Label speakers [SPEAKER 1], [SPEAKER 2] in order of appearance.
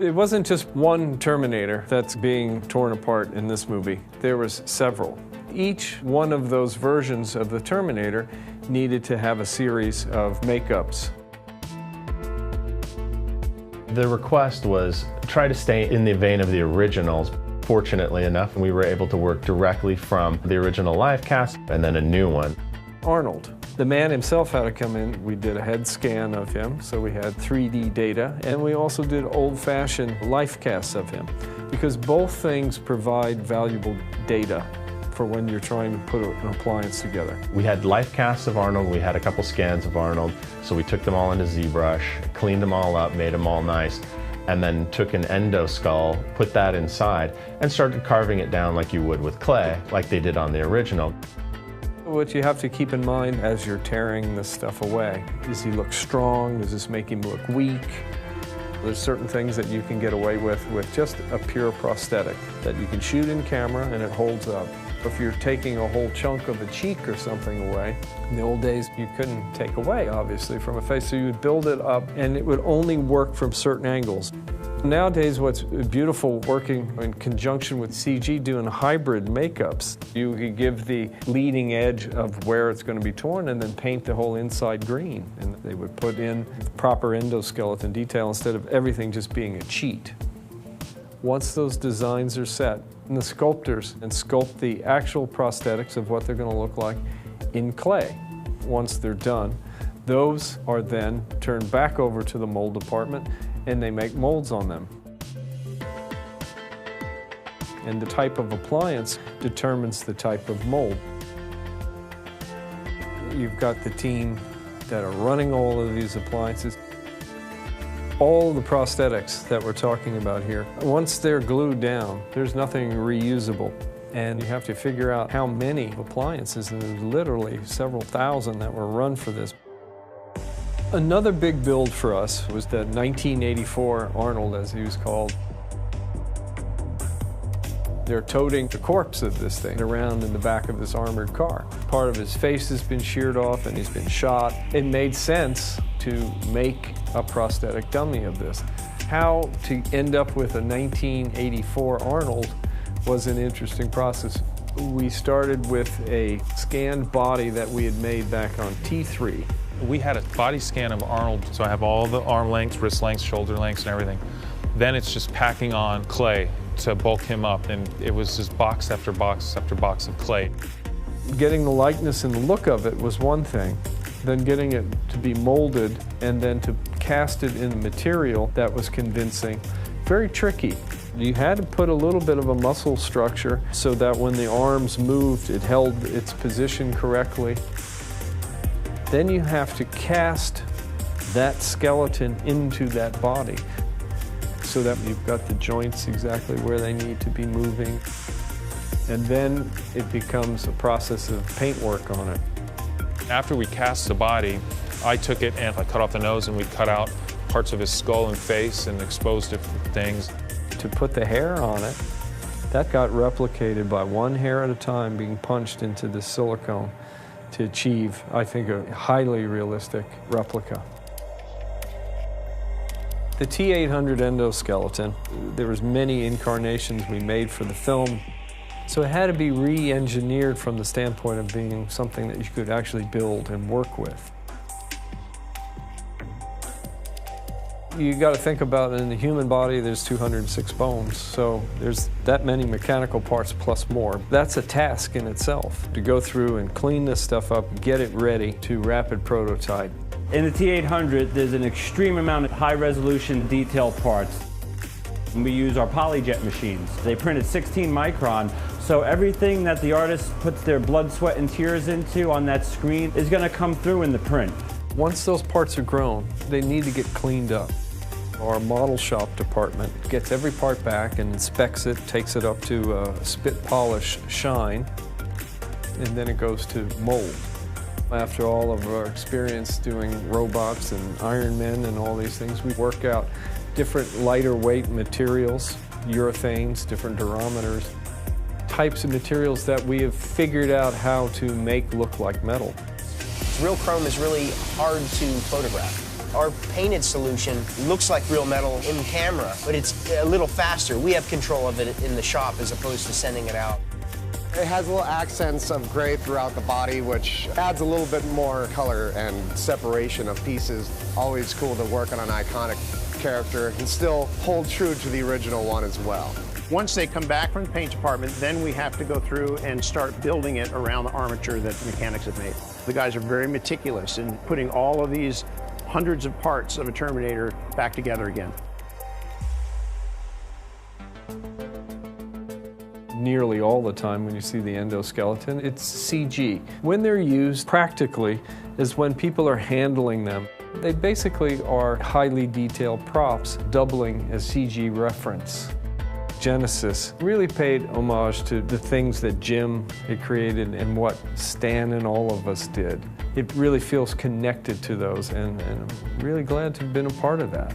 [SPEAKER 1] It wasn't just one Terminator that's being torn apart in this movie. There was several. Each one of those versions of the Terminator needed to have a series of makeups.
[SPEAKER 2] The request was try to stay in the vein of the originals. Fortunately enough, we were able to work directly from the original live cast and then a new one.
[SPEAKER 1] Arnold, the man himself, had to come in. We did a head scan of him, so we had 3D data, and we also did old-fashioned life casts of him, because both things provide valuable data for when you're trying to put an appliance together.
[SPEAKER 2] We had life casts of Arnold, we had a couple scans of Arnold, so we took them all into ZBrush, cleaned them all up, made them all nice, and then took an endo skull, put that inside, and started carving it down like you would with clay, like they did on the original.
[SPEAKER 1] What you have to keep in mind as you're tearing this stuff away, does he look strong? Does this make him look weak? There's certain things that you can get away with just a pure prosthetic that you can shoot in camera and it holds up. If you're taking a whole chunk of a cheek or something away, in the old days you couldn't take away, obviously, from a face, so you would build it up and it would only work from certain angles. Nowadays, what's beautiful working in conjunction with CG, doing hybrid makeups, you could give the leading edge of where it's going to be torn and then paint the whole inside green. And they would put in proper endoskeleton detail instead of everything just being a cheat. Once those designs are set, and the sculptors and sculpt the actual prosthetics of what they're going to look like in clay. Once they're done, those are then turned back over to the mold department and they make molds on them. And the type of appliance determines the type of mold. You've got the team that are running all of these appliances. All the prosthetics that we're talking about here, once they're glued down, there's nothing reusable. And you have to figure out how many appliances, and there's literally several thousand that were run for this. Another big build for us was the 1984 Arnold, as he was called. They're toting the corpse of this thing around in the back of this armored car. Part of his face has been sheared off and he's been shot. It made sense to make a prosthetic dummy of this. How to end up with a 1984 Arnold was an interesting process. We started with a scanned body that we had made back on T3.
[SPEAKER 3] We had a body scan of Arnold, so I have all the arm lengths, wrist lengths, shoulder lengths, and everything. Then it's just packing on clay to bulk him up, and it was just box after box after box of clay.
[SPEAKER 1] Getting the likeness and the look of it was one thing, then getting it to be molded and then to cast it in a material that was convincing. Very tricky. You had to put a little bit of a muscle structure so that when the arms moved, it held its position correctly. Then you have to cast that skeleton into that body so that you've got the joints exactly where they need to be moving. And then it becomes a process of paintwork on it.
[SPEAKER 3] After we cast the body, I took it and I cut off the nose and we cut out parts of his skull and face and exposed different things.
[SPEAKER 1] To put the hair on it, that got replicated by one hair at a time being punched into the silicone to achieve, I think, a highly realistic replica. The T800 endoskeleton, there was many incarnations we made for the film, so it had to be re-engineered from the standpoint of being something that you could actually build and work with. You got to think about in the human body, there's 206 bones, so there's that many mechanical parts plus more. That's a task in itself, to go through and clean this stuff up, get it ready to rapid prototype.
[SPEAKER 4] In the T800, there's an extreme amount of high-resolution detail parts. We use our PolyJet machines. They print at 16 micron, so everything that the artist puts their blood, sweat, and tears into on that screen is going to come through in the print.
[SPEAKER 1] Once those parts are grown, they need to get cleaned up. Our model shop department gets every part back and inspects it, takes it up to a spit polish shine, and then it goes to mold. After all of our experience doing robots and Iron Men and all these things, we work out different lighter weight materials, urethanes, different durometers, types of materials that we have figured out how to make look like metal.
[SPEAKER 5] Real chrome is really hard to photograph. Our painted solution looks like real metal in camera, but it's a little faster. We have control of it in the shop as opposed to sending it out.
[SPEAKER 6] It has little accents of gray throughout the body, which adds a little bit more color and separation of pieces. Always cool to work on an iconic character and still hold true to the original one as well.
[SPEAKER 7] Once they come back from the paint department, then we have to go through and start building it around the armature that the mechanics have made. The guys are very meticulous in putting all of these hundreds of parts of a Terminator back together again.
[SPEAKER 1] Nearly all the time when you see the endoskeleton, it's CG. When they're used practically is when people are handling them. They basically are highly detailed props, doubling as CG reference. Genesys really paid homage to the things that Jim had created and what Stan and all of us did. It really feels connected to those, and I'm really glad to have been a part of that.